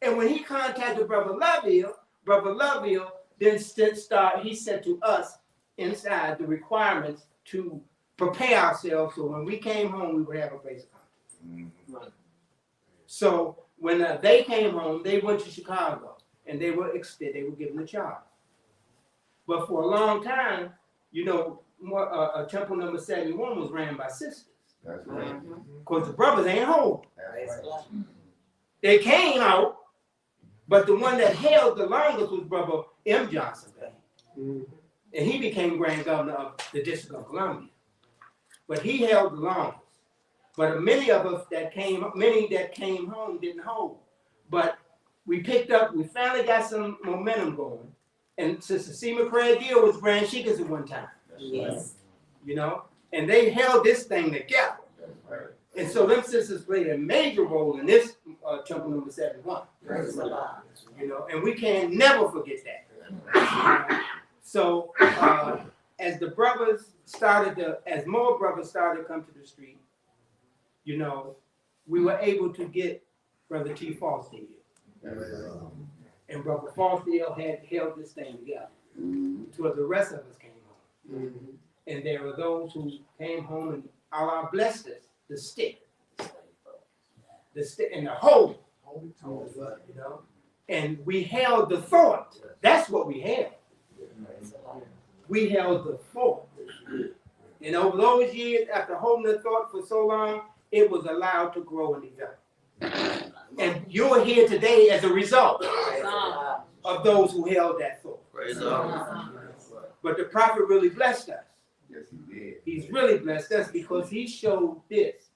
And when he contacted Brother Lovell then he said to us inside the requirements to prepare ourselves so when we came home, we would have a place to come. Right. So when they came home, they went to Chicago and they were given a charge. But for a long time, you know, Temple number 71 was ran by sisters. That's right. Because the brothers ain't home. Praise the Lord. They came out, but the one that held the longest was Brother M. Johnson Bay. And he became Grand Governor of the District of Columbia. But he held the longest. But many of us that came home didn't hold. But we finally got some momentum going. And Sister Seema Craig Gill was Grand Sheikahs at one time. Yes. You know? And they held this thing together. And so them sisters played a major role in this Temple number 71. Praise the Lord. You know, and we can never forget that. So as more brothers started to come to the street, you know, we were able to get Brother T. Foster here. And Brother Foster had held this thing together. Until the rest of us came home. And there were those who came home and Allah blessed us, the stick and the whole, you know. And we held the thought. That's what we held. We held the thought. And over those years, after holding the thought for so long, it was allowed to grow and develop. And you're here today as a result of those who held that thought. But the prophet really blessed us. Yes, he did. He's really blessed us because he showed this,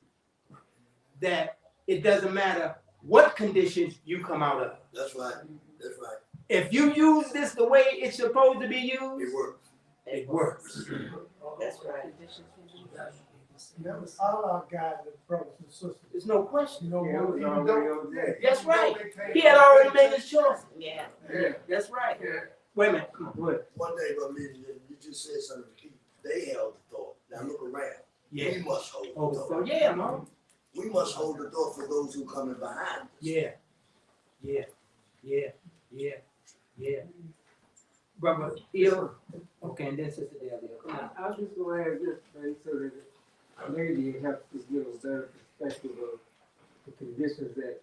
that it doesn't matter what conditions you come out of. That's right. That's right. If you use this the way it's supposed to be used, It works. it works. That's right. That was all our guys and brothers and sisters. There's no question. You know, Yeah, it was even already though, over there. That's right. they came He had from already places- made his choice. Yeah. Yeah. That's right. Wait a minute. Go ahead. One thing about me, you just said something key. They held the thought. Now look around. Yeah. We must hold the Oh, thought. so yeah, Mom. We must hold the thought for those who coming behind us. Yeah. Yeah. Yeah. Yeah. Yeah. Brother Ill. Okay, and then Sister Dale. Come on. I was just gonna add this, right, so that maybe it helps to give a better perspective of the conditions that,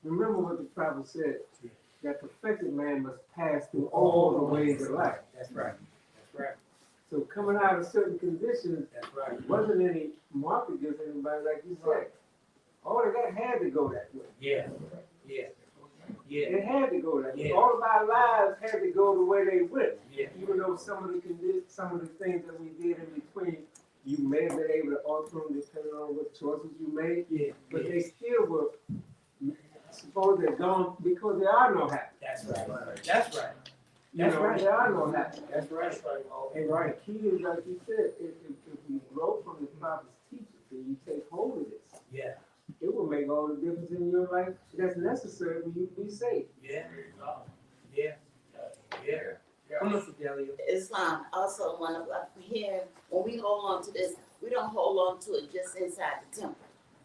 remember what the prophet said, that perfected man must pass through all the ways of life. That's right. That's right. So coming out of certain conditions That's right. wasn't any mark against anybody, like you said. All of that had to go that way. Yeah. Yeah. Yeah. It had to go that way. Yeah. All of our lives had to go the way they went. Yeah. Even though some of the things that we did in between, you may have been able to alter them depending on what choices you made. Yeah. But they still were supposed to gone because there are no happy. That's right. That's right. You That's know, right. there are no happy. That's right. And the key is, like you said, if you grow from the prophet's teachings and you take hold of this, Yeah. it will make all the difference in your life that's necessary for you to be saved. Yeah. Yeah. Yeah. Come on, Sister Dale. Islam also one of us here, when we hold on to this, we don't hold on to it just inside the temple,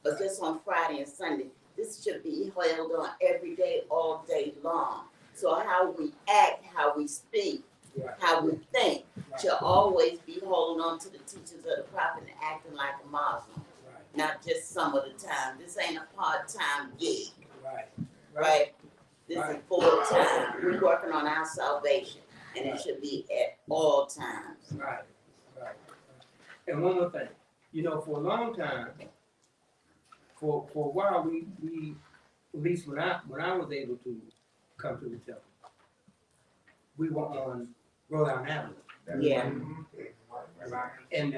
but just on Friday and Sunday. This should be held on every day, all day long. So how we act, how we speak, how we think, should always be holding on to the teachings of the prophet and acting like a Muslim. Not just some of the time. This ain't a part-time gig, Right. right? This is full-time. We're working on our salvation, and it should be at all times. Right. Right. And one more thing, you know, for a long time, for a while, we at least when I was able to come to the temple, we were on Rhode Island Avenue. Yeah. And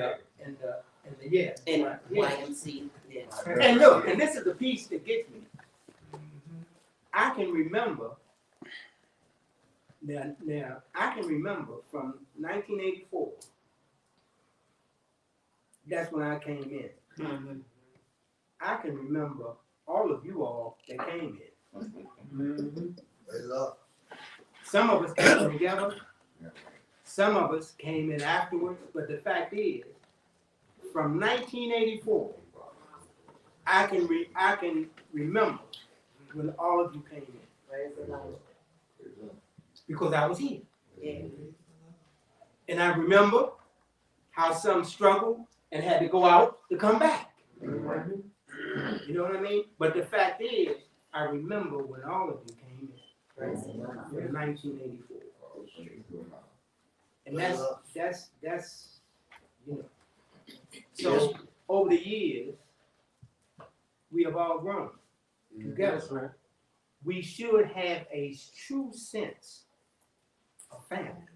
yeah. And right, yeah. YMC, yeah. And look, and this is the piece that gets me. I can remember, now I can remember from 1984, that's when I came in. Mhm. I can remember all of you all that came in. Some of us came together, some of us came in afterwards, but the fact is, from 1984, I can remember when all of you came in. Because I was here. Yeah. And I remember how some struggled and had to go out to come back. You know what I mean? But the fact is, I remember when all of you came in. In 1984. And that's you know. So over the years, we have all grown together. We should have a true sense of family.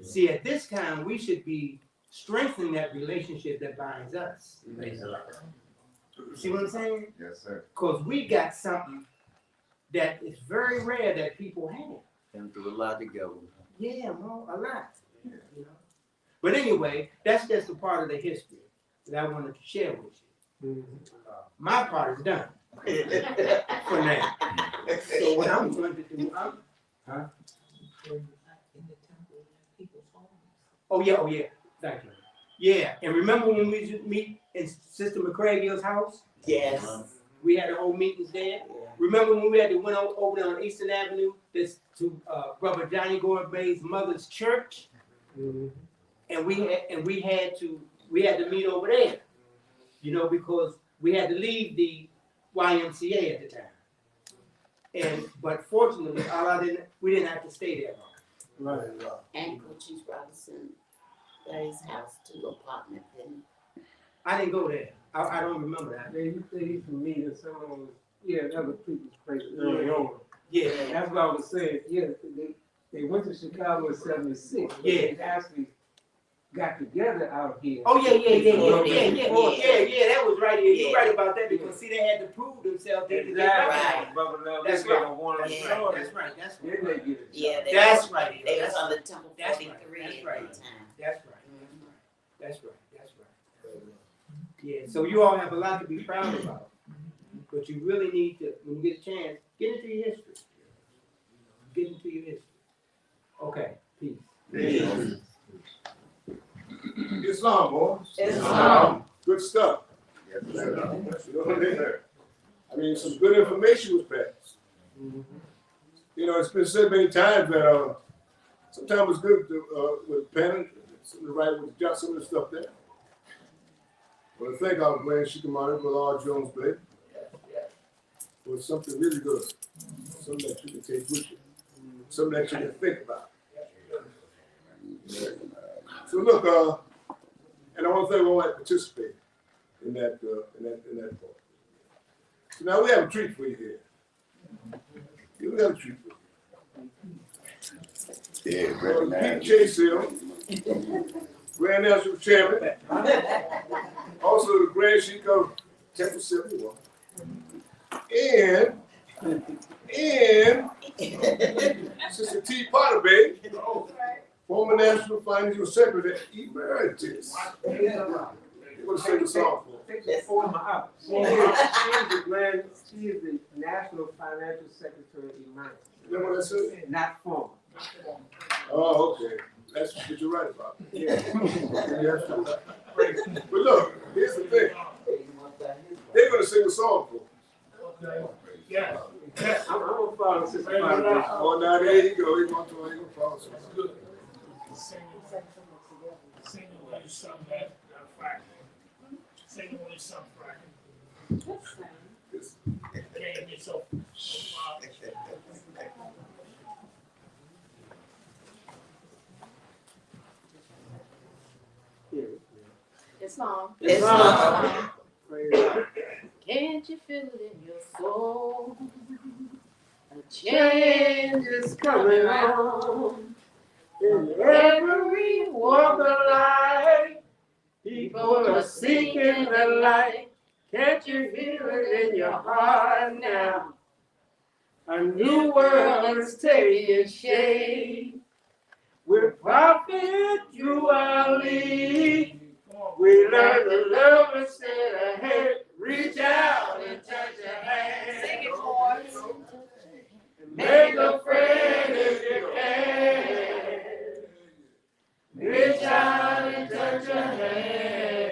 See, at this time, we should be strengthening that relationship that binds us. See what I'm saying? Yes, sir. Because we got something that is very rare that people have. And do a lot together. Yeah, well, a lot. You know? But anyway, that's just a part of the history that I wanted to share with you. My part is done for now. So what I'm going to do, oh yeah, thank you. Yeah, and remember when we used to meet in Sister McCraigill's house? Yes. We had the whole meetings there. Remember when we had to went over there on Eastern Avenue to Brother Johnny Gourbay's mother's church? And we had to meet over there, you know, because we had to leave the YMCA at the time. But fortunately, we didn't have to stay there long. Right. And Cochise Robinson, his house to apartment, didn't I didn't go there. I don't remember that. they used to meet in some of those, other people's places early on. Yeah. That's what I was saying, they went to Chicago in '76. Yeah. They actually got together out here. Oh yeah, that was right here. You're right about that because see, they had to prove themselves. They could get Right. That's right. That's right. That's Then they right. get it. Yeah, That's right. They That's was on right. the Temple That's 43 right. at That's right. the time. That's right. That's right. That's right. Yeah. So you all have a lot to be proud about, but you really need to, when you get a chance, get into your history. Get into your history. Okay. Peace. Islam, boys. Islam. Good stuff. Yes, sir. You know what I mean? I mean, some good information was passed. You know, it's been said many times that sometimes it's good to, with pen, to write with just some of the stuff there. But I think I was playing Shikamaru with R. Jones played. It was something really good. Something that you can take with you. Something that you can think about. So look, and I want to thank all that participate in that part. So now we have a treat for you here. Yeah, we got a treat for you. Yeah, recognize. Pete Chase Hill, Grand National Chairman, also the Grand Sheik of Temple 71, and Sister T. Potter Bay, former National Financial Secretary Emeritus. You're going to sing the song for us. She is the National Financial Secretary Emeritus. You know what I said? Not former. Oh, okay. That's what you're right about. Yeah. But look, here's the thing. They're going to sing a song for us. Yeah. I'm gonna follow Sister Potter. Oh, now there you go. He's going to follow us. Good. Singing when you sung that Friday. Singing when you sung Friday. Can't be so It's long. It's long. Can't you feel it in your soul? A change is coming on. The In every walk of life, people are seeking the light. Can't you feel it in your heart now? A new world is taking shape. With prophet through our lead, we learn to love instead of hate. Reach out and touch a hand. Sing it, boys. Make a friend if you can. Reach out and touch a hand.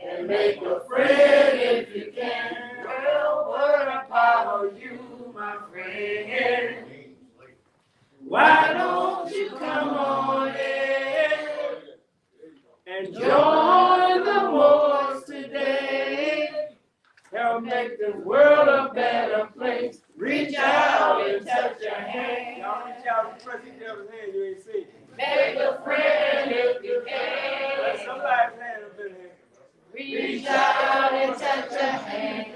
And make a friend if you can. Well, what about you, my friend? Why don't you come on in and join the wars today? Help make the world a better place. Reach out and touch a hand. Y'all reach out and press each other's hand, you ain't see. Make a friend if you can. Let somebody's hand up in here. Reach out and touch a hand.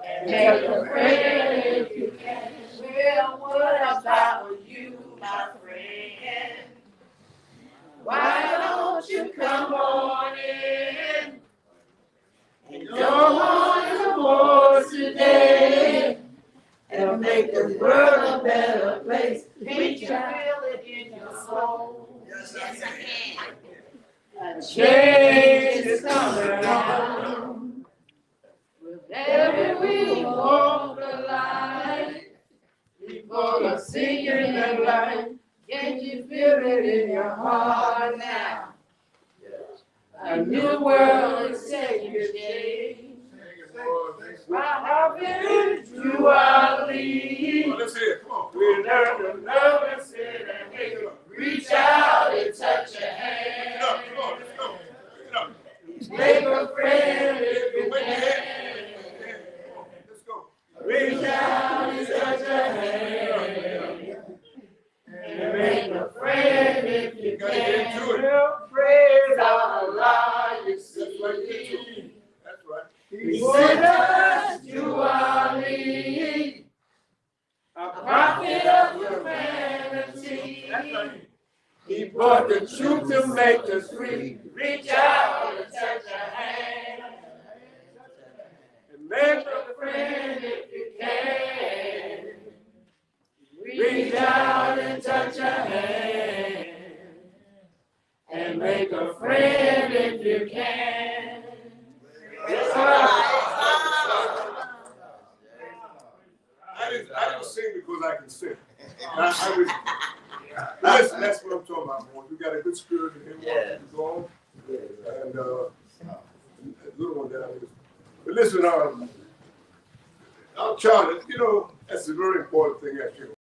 And make a friend if you can. Well, what about you, my friend? Why don't you come on in and join the wars today and make the world a better place? Can't you feel it in your soul? Yes, I can. A change is coming on. With every walk of life, people are seeking the light. Can't you feel it in your heart now? A new world is taking shape. Prophet through our lead. We learn to love instead of hate. Reach out and touch a hand. Make a friend if you can. Reach out and touch a hand. And make a friend if you can. Well, praise Allah, you see. That's right. He put us to our lead. A prophet of humanity. That's right. He brought the truth to make us free. Reach out and touch a hand. And make a friend if you can. Reach out and touch a hand. And make a friend if you can. I didn't sing because I can sing. Listen, that's what I'm talking about, boy. We got a good spirit in here. Yeah. Going. And a little one down here. But listen, Charlie, you know, that's a very important thing, actually.